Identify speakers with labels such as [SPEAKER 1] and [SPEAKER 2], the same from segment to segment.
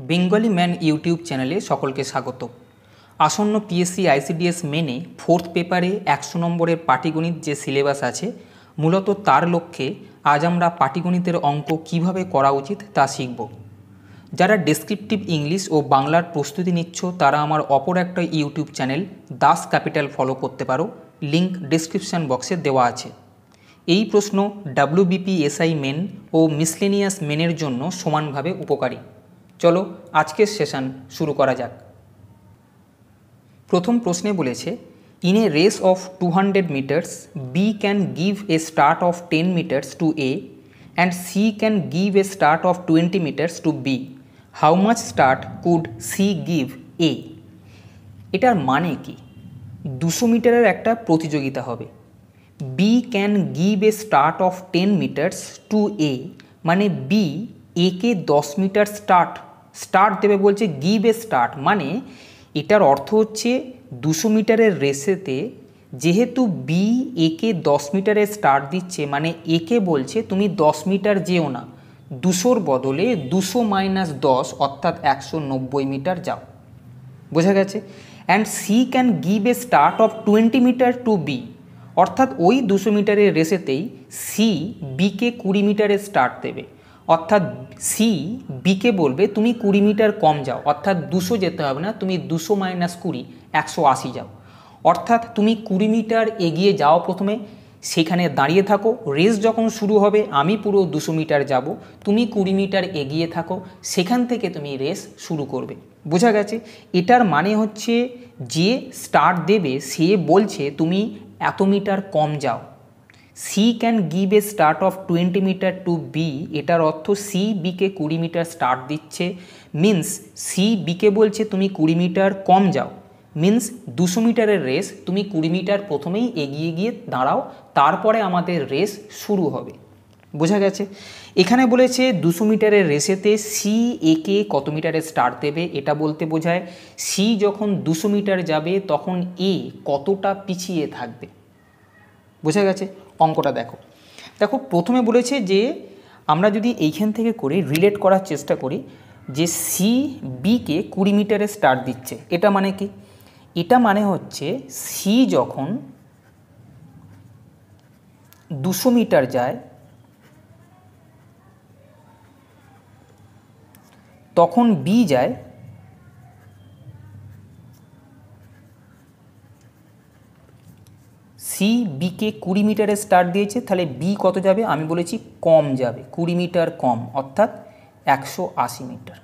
[SPEAKER 1] Bengali man YouTube চ্যানেলে সকলকে স্বাগত। আসন্ন পিএসসি আইসিডিএস মেনে 4th পেপারে 100 নম্বরের পাটিগণিত যে সিলেবাস আছে, মূলত তার লক্ষ্যে আজ আমরা পাটিগণিতের অঙ্ক কিভাবে করা উচিত তা শিখব। যারা ডেসক্রিপটিভ ইংলিশ ও বাংলার প্রস্তুতি নিচ্ছ তারা আমার অপর একটা YouTube channel Das capital follow করতে পারো, লিঙ্ক ডেসক্রিপশন বক্সে দেওয়া আছে। এই প্রশ্ন WBPSI মেন ও মিসলেনিয়াস মেনের জন্য সমানভাবে উপকারী। চলো আজকের সেশন শুরু করা যাক। প্রথম প্রশ্নে বলেছে, in a race of 200 meters B can give A start of 10 meters to A and C can give A start of 20 meters to B. How much start could C give A? এটার মানে কি? 200 মিটারের একটা প্রতিযোগিতা হবে। B can give A start of 10 meters to A, মানে B একে 10 metre start দেবে বলছে। গিভ এ স্টার্ট মানে এটার অর্থ হচ্ছে 200 মিটারের রেসেতে যেহেতু বি একে 10 মিটারের স্টার্ট দিচ্ছে, মানে একে বলছে তুমি 10 মিটার যেও না, 200-র বদলে 200 - 10 অর্থাৎ 190 মিটার যাও। বোঝা গেছে? And C can give A start of 20 metre to B, অর্থাৎ ওই 200 মিটারের রেসেতেই সি বিকে 20 মিটারের স্টার্ট দেবে, অর্থাৎ সি বিকে বলবে তুমি 20 মিটার কম যাও, অর্থাৎ 200 যেতে হবে না, তুমি 200 - 20 180 যাও। অর্থাৎ তুমি 20 মিটার এগিয়ে যাও, প্রথমে সেখানে দাঁড়িয়ে থাকো। রেস যখন শুরু হবে আমি পুরো 200 মিটার যাব, তুমি 20 মিটার এগিয়ে থাকো, সেখান থেকে তুমি রেস শুরু করবে। বোঝা গেছে? এটার মানে হচ্ছে যে স্টার্ট দেবে সে বলছে তুমি এত মিটার কম যাও। She can give A start of 20 metre to B, এটার অর্থ সি বিকে 20 মিটার স্টার্ট দিচ্ছে, মিন্স সি বিকে বলছে তুমি 20 মিটার কম যাও, মিন্স 200 মিটারের রেস তুমি 20 মিটার প্রথমেই এগিয়ে গিয়ে দাঁড়াও, তারপরে আমাদের রেস শুরু হবে। বোঝা গেছে? এখানে বলেছে 200 মিটারের রেসেতে সি একে কত মিটারে স্টার্ট দেবে, এটা বলতে বোঝায় সি যখন 200 মিটার যাবে তখন এ কতটা পিছিয়ে থাকবে। বোঝা গেছে? অঙ্কটা দেখো। প্রথমে বলেছে যে আমরা যদি এইখান থেকে করে রিলেট করার চেষ্টা করি যে সি বিকে 20 মিটারে স্টার্ট দিচ্ছে, এটা মানে কি? এটা মানে হচ্ছে সি যখন 200 মিটার যায় তখন বি যায় সি বিকে 20 মিটারে স্টার্ট দিয়েছে, তাহলে বি কত যাবে? আমি বলেছি কম যাবে, 20 মিটার কম, অর্থাৎ 180 মিটার।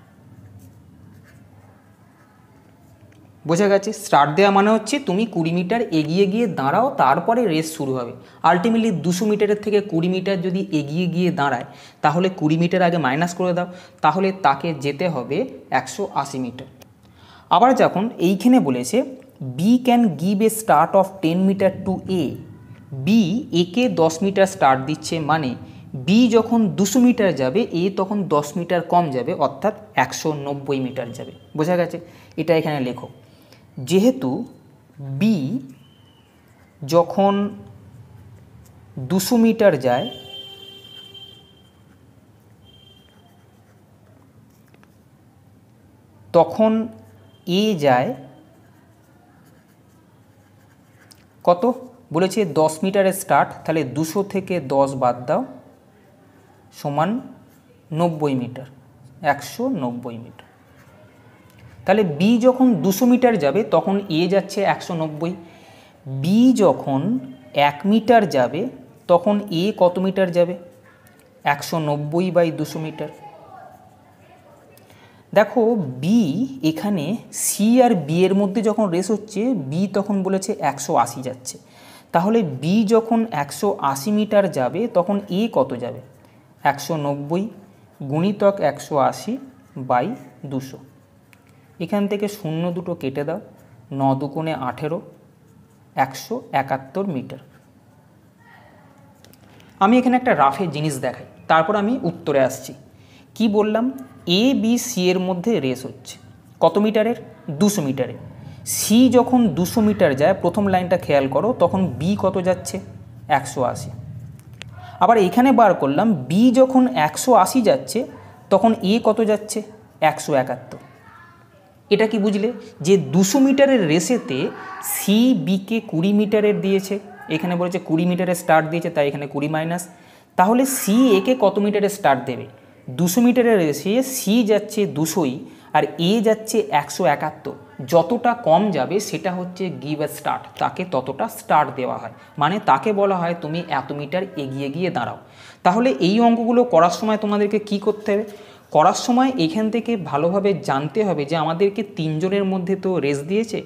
[SPEAKER 1] বোঝা গেছে? স্টার্ট দেওয়া মানে হচ্ছে তুমি 20 মিটার এগিয়ে গিয়ে দাঁড়াও, তারপরে রেস শুরু হবে। আলটিমেটলি 200 মিটারের থেকে 20 মিটার যদি এগিয়ে গিয়ে দাঁড়ায় তাহলে 20 মিটার আগে মাইনাস করে দাও, তাহলে তাকে যেতে হবে 180 মিটার। আবার যখন এইখানে বলেছে B can give A start of 10 metre to A, B একে 10 মিটার স্টার্ট দিচ্ছে, মানে বি যখন 200 মিটার যাবে এ তখন 10 মিটার কম যাবে, অর্থাৎ 190 মিটার যাবে। বোঝা গেছে? এটা এখানে লেখো। যেহেতু বি যখন 200 মিটার যায় তখন এ যায় কত? বলেছে 10 মিটারের স্টার্ট, তাহলে 200 থেকে 10 বাদ দাও সমান 90 মিটার, 190 মিটার। তাহলে বি যখন 200 মিটার যাবে তখন এ যাচ্ছে 190। বি যখন 1 মিটার যাবে তখন এ কত মিটার যাবে? 190/200 মিটার। দেখো বি এখানে সি আর বি এর মধ্যে যখন রেস হচ্ছে বি তখন বলেছে 180 যাচ্ছে, তাহলে বি যখন 180 মিটার যাবে তখন এ কত যাবে? 190 গুণিতক 180/200। এখান থেকে 0 দুটো কেটে দাও, 9 দুগুণে 18, 171 মিটার। আমি এখানে একটা রাফে জিনিস দেখাই, তারপর আমি উত্তরে আসছি। কি বললাম? এ বি সি এর মধ্যে রেস হচ্ছে কত মিটারের? 200 মিটারে। সি যখন 200 মিটার যায়, প্রথম লাইনটা খেয়াল করো, তখন বি কত যাচ্ছে? 180। আবার এখানে বার করলাম বি যখন 180 যাচ্ছে তখন এ কত যাচ্ছে? 171। এটা কি বুঝলে যে 200 মিটারের রেসেতে সি বিকে 20 মিটারের দিয়েছে, এখানে বলেছে 20 মিটারের স্টার্ট দিয়েছে, তাই এখানে 20 মাইনাস। তাহলে সি একে কত মিটারের স্টার্ট দেবে? 200 মিটারের রেসে সি যাচ্ছে 200ই আর এ যাচ্ছে 171। যতটা কম যাবে সেটা হচ্ছে গিভ এ স্টার্ট, তাকে ততটা স্টার্ট দেওয়া হয়, মানে তাকে বলা হয় তুমি এত মিটার এগিয়ে গিয়ে দাঁড়াও। তাহলে এই অঙ্কগুলো করার সময় তোমাদেরকে কি করতে হবে? করার সময় এখান থেকে ভালোভাবে জানতে হবে যে আমাদেরকে 3 জনের মধ্যে তো রেস দিয়েছে,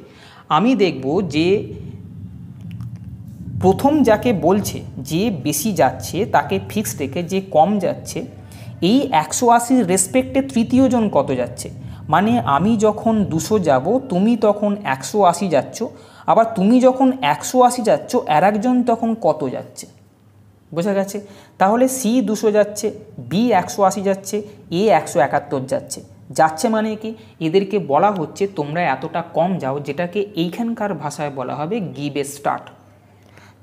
[SPEAKER 1] আমি দেখব যে প্রথম যাকে বলছে যে বেশি যাচ্ছে তাকে ফিক্সড রেখে যে কম যাচ্ছে, এই 180 রেসপেক্টে তৃতীয় জন কত যাচ্ছে, মানে আমি যখন 200 যাব তুমি তখন 180 যাচ্ছ, আবার তুমি যখন 180 যাচ্ছ আর একজন তখন কত যাচ্ছে, বোঝা গেছে? তাহলে সি 200 যাচ্ছে, বি 180 যাচ্ছে, এ 171 যাচ্ছে। যাচ্ছে মানে কি? এদেরকে বলা হচ্ছে তোমরা এতটা কম যাও, যেটাকে এইখানকার ভাষায় বলা হবে গিভ এ স্টার্ট।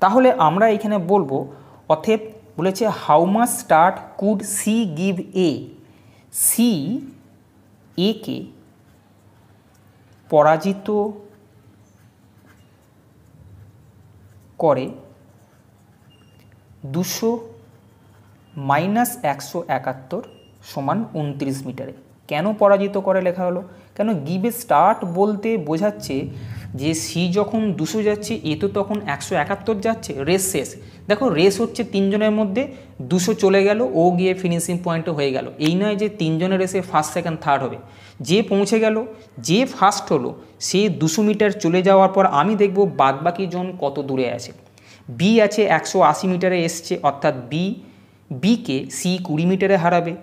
[SPEAKER 1] তাহলে আমরা এখানে বলবো, অতএব বলেছে how much start could C give A, C একে পরাজিত করে 200 মাইনাস 171 সমান 29 মিটারে। কেন পরাজিত করে লেখা হলো? কেন গিভ এ স্টার্ট বলতে বোঝাচ্ছে যে সি যখন 200 যাচ্ছে এ তো তখন 171 যাচ্ছে, রেস শেষ। দেখো রেস হচ্ছে 3 জনের মধ্যে, 200 চলে গেল, ও গিয়ে ফিনিশিং পয়েন্টে হয়ে গেল। এই নয় যে 3 জনের রেসে ফার্স্ট সেকেন্ড থার্ড হবে, যে পৌঁছে গেল, যে ফার্স্ট হলো, সে 200 মিটার চলে যাওয়ার পর আমি দেখব বাদবাকি জন কত দূরে আছে। বি আছে 180 মিটারে এসছে, অর্থাৎ বিকে সি 20 মিটারে হারাবে,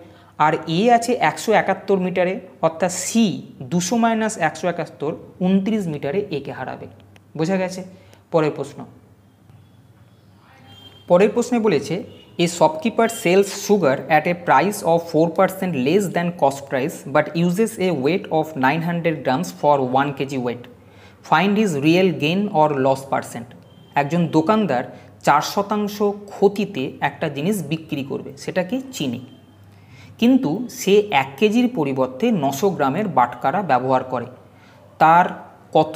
[SPEAKER 1] আর এ আছে 171 মিটারে, অর্থাৎ সি 200 মাইনাস 171 29 মিটারে একে হারাবে। বোঝা গেছে? পরের প্রশ্নে বলেছে a shopkeeper sells sugar at a price of 4% less than cost price but uses a weight of 900 grams for 1 KG weight, find his real gain or loss percent. একজন দোকানদার 4% ক্ষতিতে একটা জিনিস বিক্রি করবে, সেটা কি? চিনি। কিন্তু সে 1 কেজির পরিবর্তে 900 গ্রামের বাটখারা ব্যবহার করে, তার কত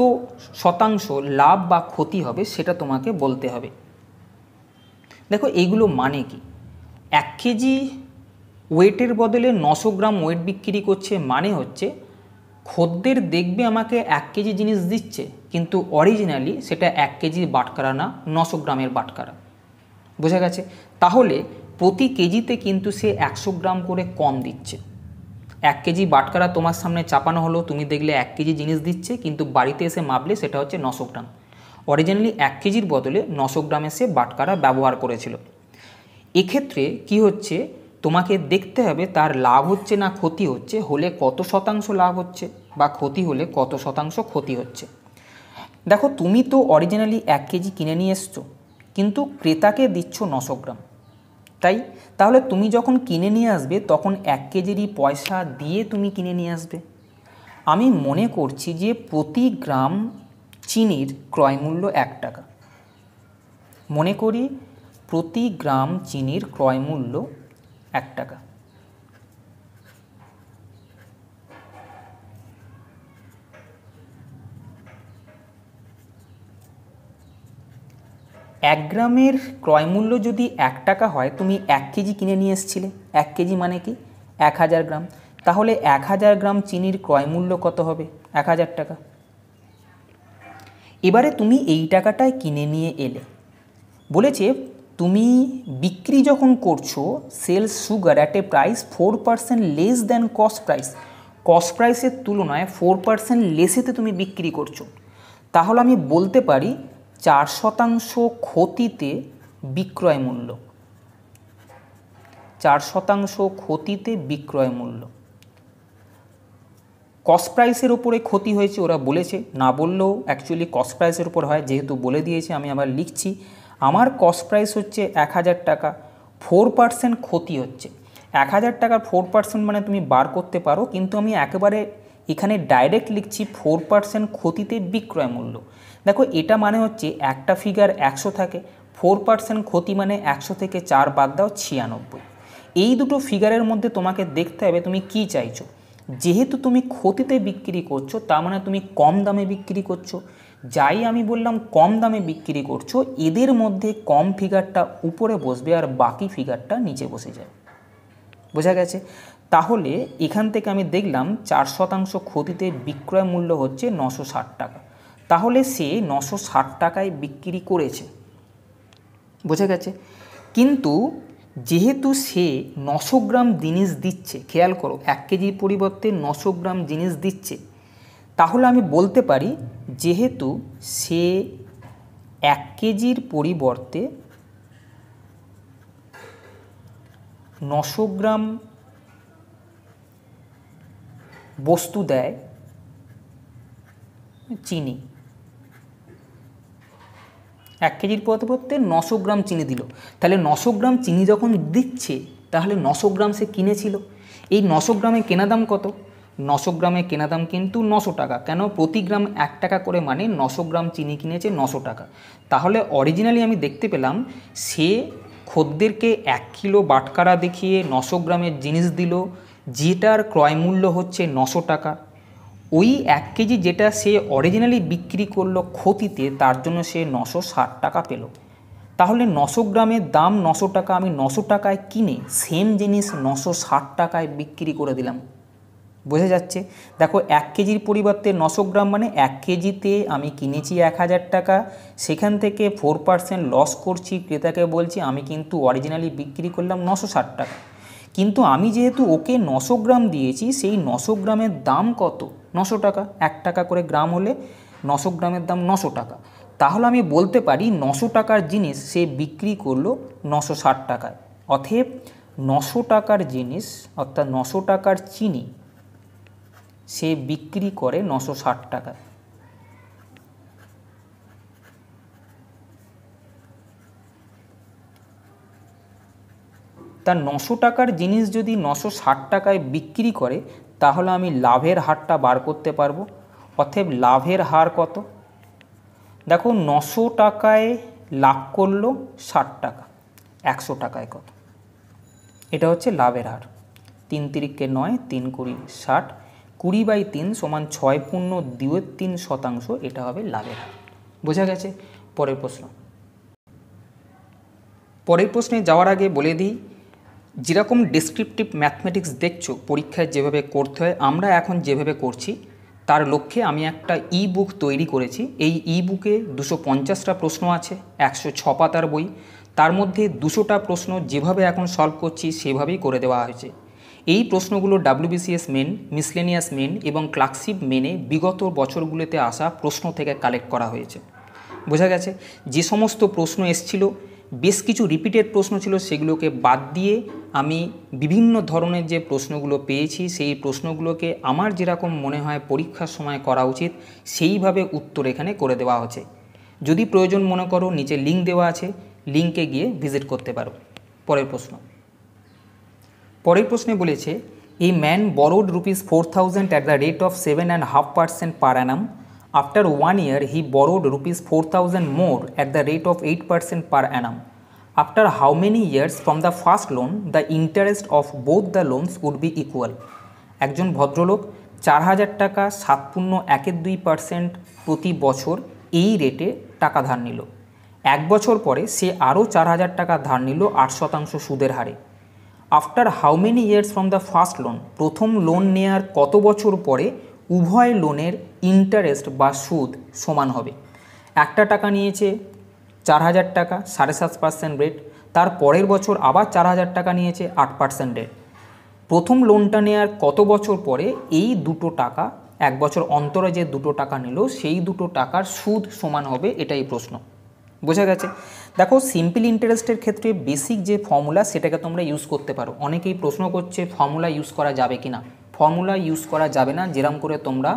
[SPEAKER 1] শতাংশ লাভ বা ক্ষতি হবে সেটা তোমাকে বলতে হবে। দেখো এইগুলো মানে কি? 1 কেজি ওয়েটের বদলে 900 গ্রাম ওয়েট বিক্রি করছে, মানে হচ্ছে খদ্দের দেখবে আমাকে 1 কেজি জিনিস দিচ্ছে, কিন্তু অরিজিনালি সেটা 1 কেজির বাটখারা না, 900 গ্রামের বাটখারা। বোঝা গেছে? তাহলে প্রতি কেজিতে কিন্তু সে 100 গ্রাম করে কম দিচ্ছে। 1 কেজি বাটখারা তোমার সামনে চাপানো হলো, তুমি দেখলে 1 কেজি জিনিস দিচ্ছে, কিন্তু বাড়িতে এসে মাপলে সেটা হচ্ছে 900 গ্রাম। অরিজিনালি 1 কেজির বদলে 900 গ্রামে সে বাটখারা ব্যবহার করেছিল। এক্ষেত্রে কি হচ্ছে, তোমাকে দেখতে হবে তার লাভ হচ্ছে না ক্ষতি হচ্ছে, হলে কত শতাংশ লাভ হচ্ছে, বা ক্ষতি হলে কত শতাংশ ক্ষতি হচ্ছে। দেখো তুমি তো অরিজিনালি 1 কেজি কিনে নিয়ে এসছো, কিন্তু ক্রেতাকে দিচ্ছ 900 গ্রাম, তাহলে তুমি যখন কিনে নিয়ে আসবে তখন 1 কেজিরই পয়সা দিয়ে তুমি কিনে নিয়ে আসবে। আমি মনে করছি যে প্রতি গ্রাম চিনির ক্রয়মূল্য 1 টাকা, মনে করি প্রতি গ্রাম চিনির ক্রয়মূল্য 1 টাকা। এক গ্রামের ক্রয়মূল্য যদি 1 টাকা হয়, তুমি 1 কেজি কিনে নিয়ে এসেছিলে, 1 কেজি মানে কি 1000 গ্রাম, তাহলে 1000 গ্রাম চিনির ক্রয়মূল্য কত হবে? 1000 টাকা। এবারে তুমি এই টাকাটায় কিনে নিয়ে এলে, বলেছে তুমি বিক্রি যখন করছো sells sugar at a price 4% less than cost price, cost প্রাইসের তুলনায় 4% লেসেতে তুমি বিক্রি করছো, তাহলে আমি বলতে পারি 4% ক্ষতিতে বিক্রয় মূল্য, 4% ক্ষতিতে বিক্রয় মূল্য। কস্ট প্রাইসের ওপরে ক্ষতি হয়েছে ওরা বলেছে, না বললেও অ্যাকচুয়ালি কস্ট প্রাইসের উপর হয়, যেহেতু বলে দিয়েছে আমি আবার লিখছি। আমার কস্ট প্রাইস হচ্ছে 1000 টাকা, 4% ক্ষতি হচ্ছে। 1000 টাকার 4% মানে তুমি বার করতে পারো, কিন্তু আমি একেবারে এখানে ডাইরেক্ট লিখছি 4% ক্ষতিতে বিক্রয় মূল্য। দেখো এটা মানে হচ্ছে একটা ফিগার 100 থাকে, 4% ক্ষতি মানে 100 থেকে 4 বাদ দাও 96। এই দুটো ফিগারের মধ্যে তোমাকে দেখতে হবে তুমি কি চাইছো। যেহেতু তুমি ক্ষতিতে বিক্রি করছো তার মানে তুমি কম দামে বিক্রি করছো। যাই আমি বললাম কম দামে বিক্রি করছো, এদের মধ্যে কম ফিগারটা উপরে বসবে আর বাকি ফিগারটা নিচে বসে যায়। বোঝা গেছে? তাহলে এখান থেকে আমি দেখলাম 4% ক্ষতিতে বিক্রয় মূল্য হচ্ছে 960 টাকা, তাহলে সে 960 টাকায় বিক্রি করেছে। বোঝা গেছে? কিন্তু যেহেতু সে 900 গ্রাম জিনিস দিচ্ছে, খেয়াল করো 1 কেজির পরিবর্তে 900 গ্রাম জিনিস দিচ্ছে, তাহলে আমি বলতে পারি যেহেতু সে 1 কেজির পরিবর্তে 900 গ্রাম বস্তু দেয়, চিনি 1 কেজির পরিবর্তে 900 গ্রাম চিনি দিল, তাহলে 900 গ্রাম চিনি যখন দিচ্ছে তাহলে 900 গ্রাম সে কিনেছিল। এই 900 গ্রামে কেনা দাম কত? 900 গ্রামে কেনা দাম কিন্তু 900 টাকা। কেন? প্রতি গ্রাম 1 টাকা করে, মানে 900 গ্রাম চিনি কিনেছে 900 টাকা। তাহলে অরিজিনালি আমি দেখতে পেলাম সে খদ্দেরকে 1 কিলো বাটখারা দেখিয়ে 900 গ্রামের জিনিস দিল, যেটার ক্রয় মূল্য হচ্ছে 900 টাকা। ওই 1 কেজি যেটা সে অরিজিনালি বিক্রি করলো ক্ষতিতে, তার জন্য সে 960 টাকা পেল। তাহলে 900 গ্রামের দাম 900 টাকা, আমি 900 টাকায় কিনে সেম জিনিস 960 টাকায় বিক্রি করে দিলাম। বোঝা যাচ্ছে? দেখো 1 কেজির পরিবর্তে 900 গ্রাম মানে 1 কেজিতে আমি কিনেছি 1000 টাকা, সেখান থেকে 4% লস করছি, ক্রেতাকে বলছি আমি কিন্তু অরিজিনালি বিক্রি করলাম 960 টাকা। কিন্তু আমি যেহেতু ওকে 900 গ্রাম দিয়েছি, সেই 900 গ্রামের দাম কত? 900 টাকা। 1 টাকা করে গ্রাম হলে 900 গ্রামের দাম 900 টাকা। তাহলে আমি বলতে পারি 900 টাকার জিনিস সে বিক্রি করলো 960 টাকায়। অতএব 900 টাকার জিনিস অর্থাৎ 900 টাকার চিনি সে বিক্রি করে 960 টাকায়। তার 900 টাকার জিনিস যদি 960 টাকায় বিক্রি করে, তাহলে আমি লাভের হারটা বার করতে পারবো। অতএব লাভের হার কত? দেখো 900 টাকায় লাভ করলো 60 টাকা, 100 টাকায় কত? এটা হচ্ছে লাভের হার। 3 তিরিকে 9, 3 কুড়ি 60, 20/3 সমান 6.23%, এটা হবে লাভের হার। বোঝা গেছে? পরের প্রশ্ন। পরের প্রশ্নে যাওয়ার আগে বলে দিই, যেরকম ডেসক্রিপটিভ ম্যাথমেটিক্স দেখছো পরীক্ষায় যেভাবে করতে হয়, আমরা এখন যেভাবে করছি তার লক্ষ্যে আমি একটা ই বুক তৈরি করেছি। এই ই বুকে 250টা প্রশ্ন আছে, 106 পাতার বই। তার মধ্যে 200টা প্রশ্ন যেভাবে এখন সলভ করছি সেভাবেই করে দেওয়া হয়েছে। এই প্রশ্নগুলো WBCS মেন, মিসলেনিয়াস মেন এবং ক্লার্কশিপ মেনে বিগত বছরগুলোতে আসা প্রশ্ন থেকে কালেক্ট করা হয়েছে। বোঝা গেছে? যে সমস্ত প্রশ্ন এসেছিল, বেশ কিছু রিপিটেড প্রশ্ন ছিল, সেগুলোকে বাদ দিয়ে আমি বিভিন্ন ধরনের যে প্রশ্নগুলো পেয়েছি সেই প্রশ্নগুলোকে আমার যেরকম মনে হয় পরীক্ষার সময় করা উচিত সেইভাবে উত্তর এখানে করে দেওয়া হচ্ছে। যদি প্রয়োজন মনে করো নিচে লিঙ্ক দেওয়া আছে, লিঙ্কে গিয়ে ভিজিট করতে পারো। পরের প্রশ্ন। পরের প্রশ্নে বলেছে, a man borrowed ₹4,000 at the rate of 7.5% per annum. After 1 year, he borrowed ₹4,000 more at the rate of 8% per annum. After how many years from the first loan, the interest of both the loans would be equal? একজন ভদ্রলোক 4,000 টাকা 7.12% প্রতি বছর এই রেটে টাকা ধার নিল। 1 বছর পরে সে আরও 4,000 টাকা ধার নিল 8% সুদের হারে। After how many years from the first loan, প্রথম লোন নেয়ার কত বছর পরে উভয় লোনের ইন্টারেস্ট বা সুদ সমান হবে? একটা টাকা নিয়েছে 4,000 টাকা, 7.5% রেট, তার পরের বছর আবার 4,000 টাকা নিয়েছে 8% রেট। প্রথম লোনটা নেয়ার কত বছর পরে এই দুটো টাকা, 1 বছর অন্তরে যে দুটো টাকা নিল সেই দুটো টাকার সুদ সমান হবে? এটাই প্রশ্ন। বোঝা গেছে? দেখো সিম্পল ইন্টারেস্টের ক্ষেত্রে বেসিক যে ফর্মুলা সেটাকে তোমরা ইউজ করতে পারো। অনেকেই প্রশ্ন করছে ফর্মুলা ইউজ করা যাবে কি না। ফর্মুলা ইউজ করা যাবে না, যেরকম করে তোমরা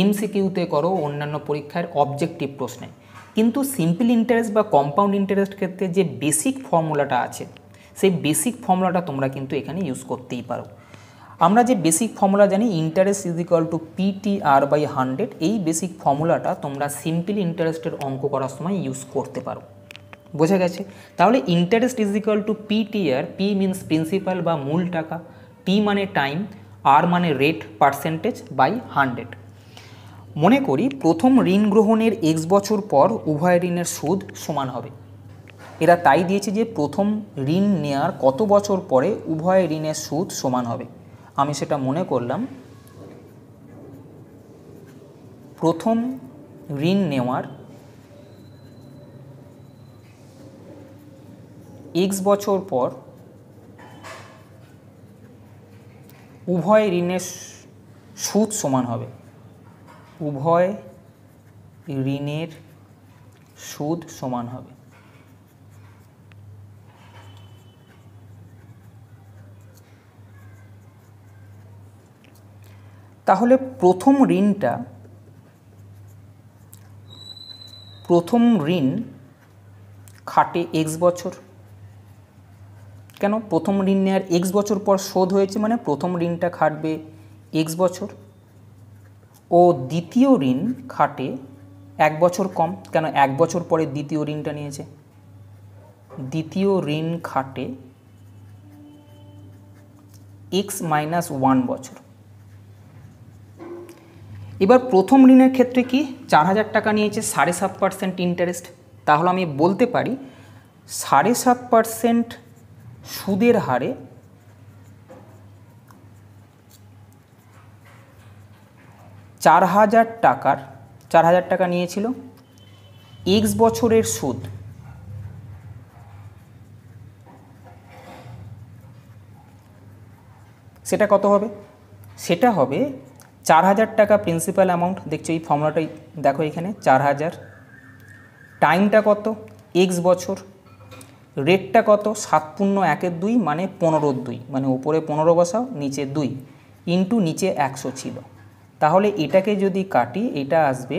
[SPEAKER 1] MCQতে করো অন্যান্য পরীক্ষার অবজেক্টিভ প্রশ্নে। কিন্তু সিম্পল ইন্টারেস্ট বা কম্পাউন্ড ইন্টারেস্ট ক্ষেত্রে যে বেসিক ফর্মুলাটা আছে সেই বেসিক ফর্মুলাটা তোমরা কিন্তু এখানে ইউজ করতেই পারো। আমরা যে বেসিক ফর্মুলা জানি, interest is equal to PTR/100, এই বেসিক ফর্মুলাটা তোমরা সিম্পল ইন্টারেস্টের অঙ্ক করার সময় ইউজ করতে পারো। বোঝা গেছে? তাহলে interest is equal to PTR, P means principal বা মূল টাকা, T মানে টাইম, আর মানে রেট পার্সেন্টেজ বাই 100। মনে করি প্রথম ঋণ গ্রহণের x বছর পর উভয় ঋণের সুদ সমান হবে। এরা তাই দিয়েছে যে প্রথম ঋণ নেওয়ার কত বছর পরে উভয় ঋণের সুদ সমান হবে। আমি সেটা মনে করলাম প্রথম ঋণ নেওয়ার x বছর পর উভয় ঋণের সুদ সমান হবে। উভয় ঋণের সুদ সমান হবে। তাহলে প্রথম ঋণ খাটে x বছর। কেন? প্রথম ঋণ নেওয়ার x বছর পর শোধ হয়েছে মানে প্রথম ঋণটা খাটবে x বছর। ও দ্বিতীয় ঋণ খাটে 1 বছর কম। কেন? 1 বছর পরে দ্বিতীয় ঋণটা নিয়েছে। দ্বিতীয় ঋণ খাটে x-1 বছর। এবার প্রথম ঋণের ক্ষেত্রে কি 4000 টাকা নিয়েছে, 7.5% ইন্টারেস্ট। তাহলে আমি বলতে পারি 7.5% সুদের হারে 4000 টাকা নিয়েছিল, x বছরের সুদ সেটা কত হবে? সেটা হবে 4000 টাকা প্রিন্সিপাল অ্যামাউন্ট। দেখছো এই ফর্মুলাটাই দেখো, এখানে 4000, টাইমটা কত? x বছর, রেটটা কত? 7×1=2 মানে 15/2, মানে উপরে 15 বসাও, নিচে 2, ইন্টু নিচে 100 ছিল। তাহলে এটাকে যদি কাটি এটা আসবে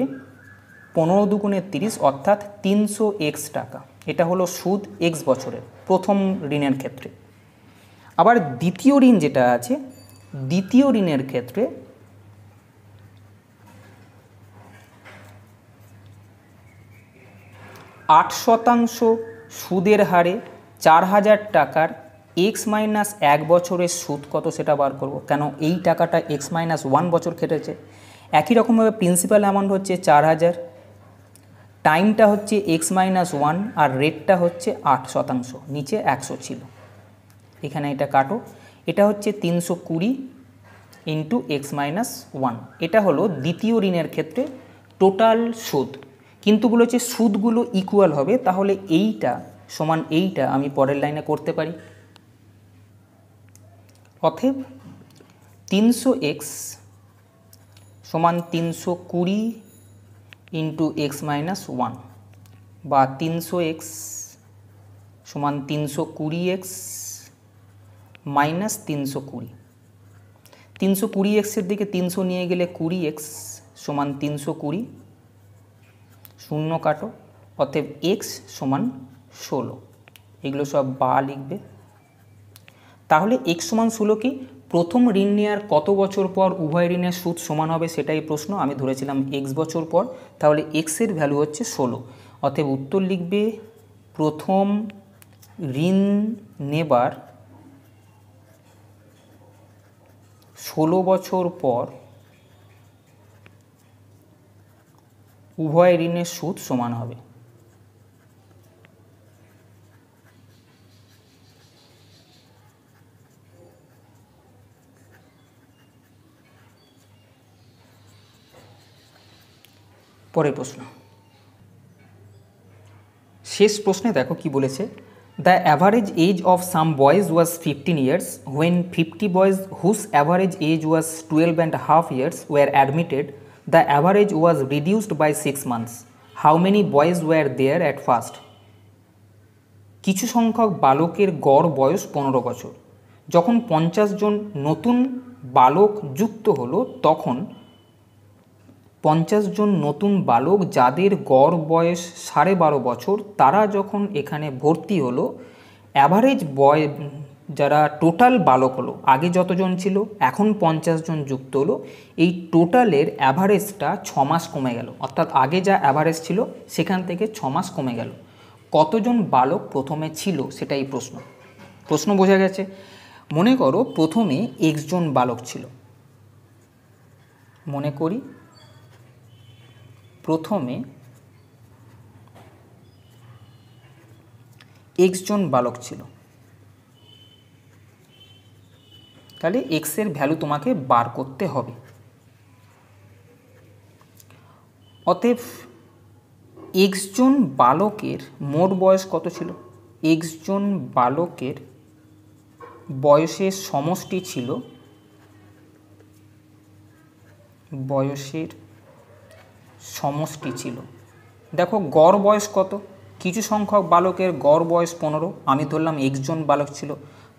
[SPEAKER 1] 15×2=30, অর্থাৎ 300x টাকা। এটা হলো সুদ x বছরের প্রথম ঋণের ক্ষেত্রে। আবার দ্বিতীয় ঋণ যেটা আছে, দ্বিতীয় ঋণের ক্ষেত্রে 8% সুদের হারে 4000 টাকার x-1 বছরের সুদ কত সেটা বার করব। কেন? এই টাকাটা x-1 বছর কেটেছে। একই রকমভাবে প্রিন্সিপাল অ্যামাউন্ট হচ্ছে 4000, টাইমটা হচ্ছে x-1 আর রেটটা হচ্ছে 8%, নিচে 100 ছিল। এখানে এটা কাটো, এটা হচ্ছে 320 ইন্টু x-1। এটা হলো দ্বিতীয় ঋণের ক্ষেত্রে টোটাল সুদ। কিন্তু বলে হচ্ছে সুদগুলো ইকুয়াল হবে, তাহলে এইটা সমান এইটা আমি পরের লাইনে করতে পারি। অতএব 300x সমান 320 ইন্টু x-1, বা 300x সমান 320x মাইনাস 320। 320x-এর দিকে 300 নিয়ে গেলে 20x সমান 320, শূন্য কাটো, অতএব x সমান 16। এগুলো সব বা লিখবে। তাহলে x সমান 16 কি? প্রথম ঋণ নেওয়ার কত বছর পর উভয় ঋণের সুদ সমান হবে সেটাই প্রশ্ন। আমি ধরেছিলাম x বছর পর, তাহলে x এর ভ্যালু হচ্ছে 16। অতএব উত্তর লিখবে প্রথম ঋণ নেবার 16 বছর পর উভয় ঋণের সুদ সমান হবে। পরের প্রশ্ন, শেষ প্রশ্নে দেখো কি বলেছে। The average age of some boys was 15 years when 50 boys whose average age was 12.5 years were admitted. The average was reduced by 6 months. How many boys were there at first? কিছু সংখ্যক বালকের গড় বয়স 15 বছর। যখন 50 জন নতুন বালক যুক্ত হলো তখন 50 জন নতুন বালক যাদের গড় বয়স 12.5 বছর তারা যখন এখানে ভর্তি হলো, অ্যাভারেজ বয় যারা টোটাল বালক হলো, আগে যতজন ছিল এখন 50 জন যুক্ত হলো, এই টোটালের অ্যাভারেজটা 6 মাস কমে গেল। অর্থাৎ আগে যা অ্যাভারেজ ছিল সেখান থেকে 6 মাস কমে গেল। কতজন বালক প্রথমে ছিল সেটাই প্রশ্ন। প্রশ্ন বোঝা গেছে? মনে করো প্রথমে x জন বালক ছিল, মনে করি প্রথমে x জন বালক ছিল, তাহলে x এর ভ্যালু তোমাকে বার করতে হবে। অতএব x জন বালকের মোট বয়স কত ছিল? x জন বালকের বয়সের সমষ্টি ছিল, দেখো গড় বয়স কত? কিছু সংখ্যক বালকের গড় বয়স 15, আমি ধরলাম x জন বালক ছিল,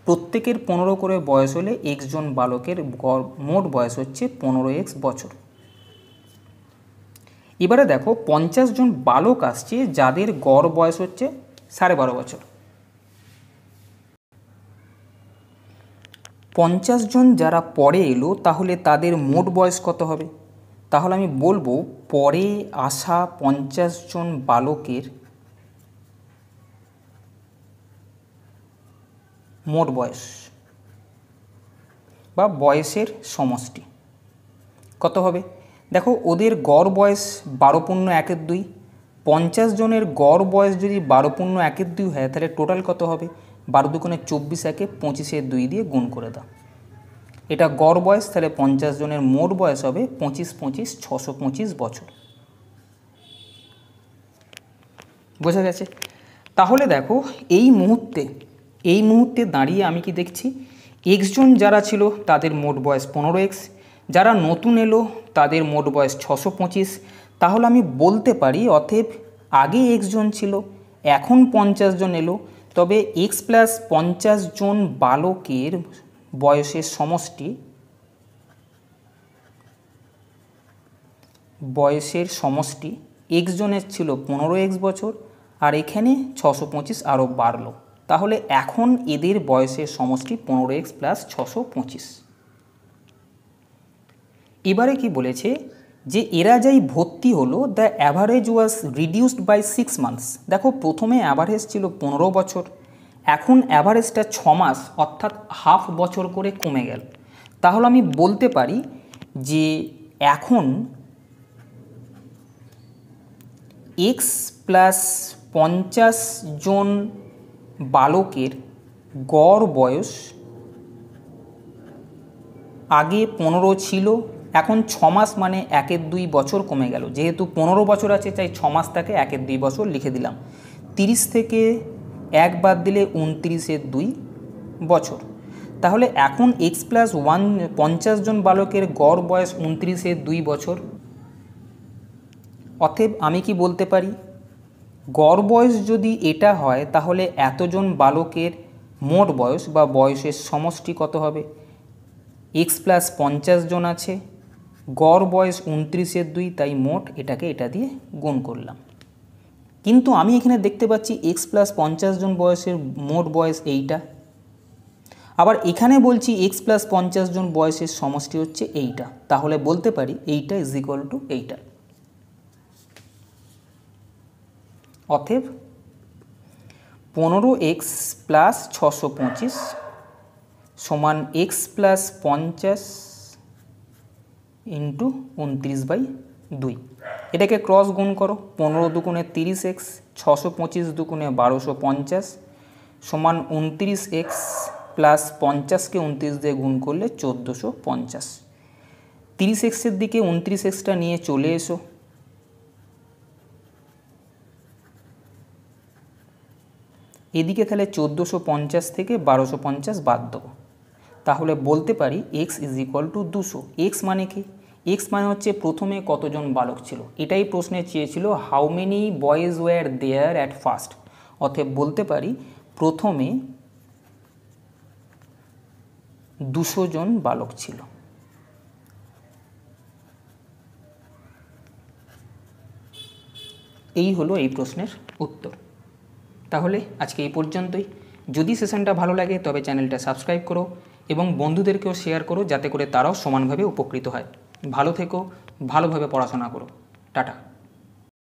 [SPEAKER 1] প্রত্যেকের 15 করে বয়স হলে x জন বালকের গড় মোট বয়স হচ্ছে 15x বছর। এবারে দেখো 50 জন বালক আসছে যাদের গড় বয়স হচ্ছে 12.5 বছর। 50 জন যারা পরে এলো তাহলে তাদের মোট বয়স কত হবে? তাহলে আমি বলবো পরে আসা 50 জন বালকের মোট বয়স বা বয়সের সমষ্টি কত হবে? দেখো ওদের গড় বয়স 12+1=2, 50 জনের গড় বয়স যদি 12+1=2 হয় তাহলে টোটাল কত হবে? 12×2=24, 25-2 দিয়ে গুণ করে দাও, এটা গড় বয়স। তাহলে 50 জনের মোট বয়স হবে 25×25 625 বছর। বোঝা গেছে? তাহলে দেখো এই মুহূর্তে দাঁড়িয়ে আমি কি দেখছি, x জন যারা ছিল তাদের মোট বয়স 15x, যারা নতুন এলো তাদের মোট বয়স 625। তাহলে আমি বলতে পারি অতএব আগে x জন ছিল, এখন 50 জন এলো, তবে x + 50 জন বালকের বয়সের সমষ্টি x জনের ছিল 15x বছর, আর এখানে 625 আরও বাড়লো, তাহলে এখন এদের বয়সের সমষ্টি 15x + 625। এবারে কি বলেছে যে এরা যাই ভর্তি হলো, the average was reduced by 6 months. দেখো প্রথমে অ্যাভারেজ ছিল 15 বছর, এখন অ্যাভারেজটা 6 মাস অর্থাৎ হাফ বছর করে কমে গেল। তাহলে আমি বলতে পারি যে এখন x + 50 জন বালকের গড় বয়স আগে 15 ছিল, এখন 6 মাস মানে 1/2 বছর কমে গেল। যেহেতু 15 বছর আছে তাই 6 মাস তাকে 1/2 বছর লিখে দিলাম। 30 থেকে 1 বাদ দিলে 29/2 বছর। তাহলে এখন x + 50 জন বালকের গড় বয়স 29/2 বছর। অতএব আমি কি বলতে পারি, গড় বয়স যদি এটা হয় তাহলে এতজন বালকের মোট বয়স বা বয়সের সমষ্টি কত হবে? x + 50 জন আছে, গড় বয়স 29/2, তাই মোট এটাকে এটা দিয়ে গুণ করলাম। কিন্তু আমি এখানে দেখতে পাচ্ছি x + 50 জন বয়সের মোট বয়স এইটা, আবার এখানে বলছি x + 50 জন বয়সের সমষ্টি হচ্ছে এইটা, তাহলে বলতে পারি এইটা = এইটা। অতএব 15x + 625 সমান x + 50 × 29/2। এটাকে ক্রস গুণ করো, 15 দুগুণে 30x, 625 দুগুণে 1250 সমান 29x + 50কে 29 দিয়ে গুণ করলে 1450। 30xের দিকে 29xটা নিয়ে চলে এসো, এদিকে তাহলে 1450 থেকে 1250 বাদ দেবো, তাহলে বলতে পারি x = 200। x মানে কি? x মানে হচ্ছে প্রথমে কতজন বালক ছিল, এটাই প্রশ্নে চেয়েছিল how many boys were there at first. অতএব বলতে পারি প্রথমে 200 জন বালক ছিল। এই হলো এই প্রশ্নের উত্তর। তাহলে আজকে এই পর্যন্তই। যদি সেশনটা ভালো লাগে তবে চ্যানেলটা সাবস্ক্রাইব করো এবং বন্ধুদেরকেও শেয়ার করো যাতে করে তারাও সমানভাবে উপকৃত হয়। ভালো থেকো, ভালোভাবে পড়াশোনা করো। টাটা।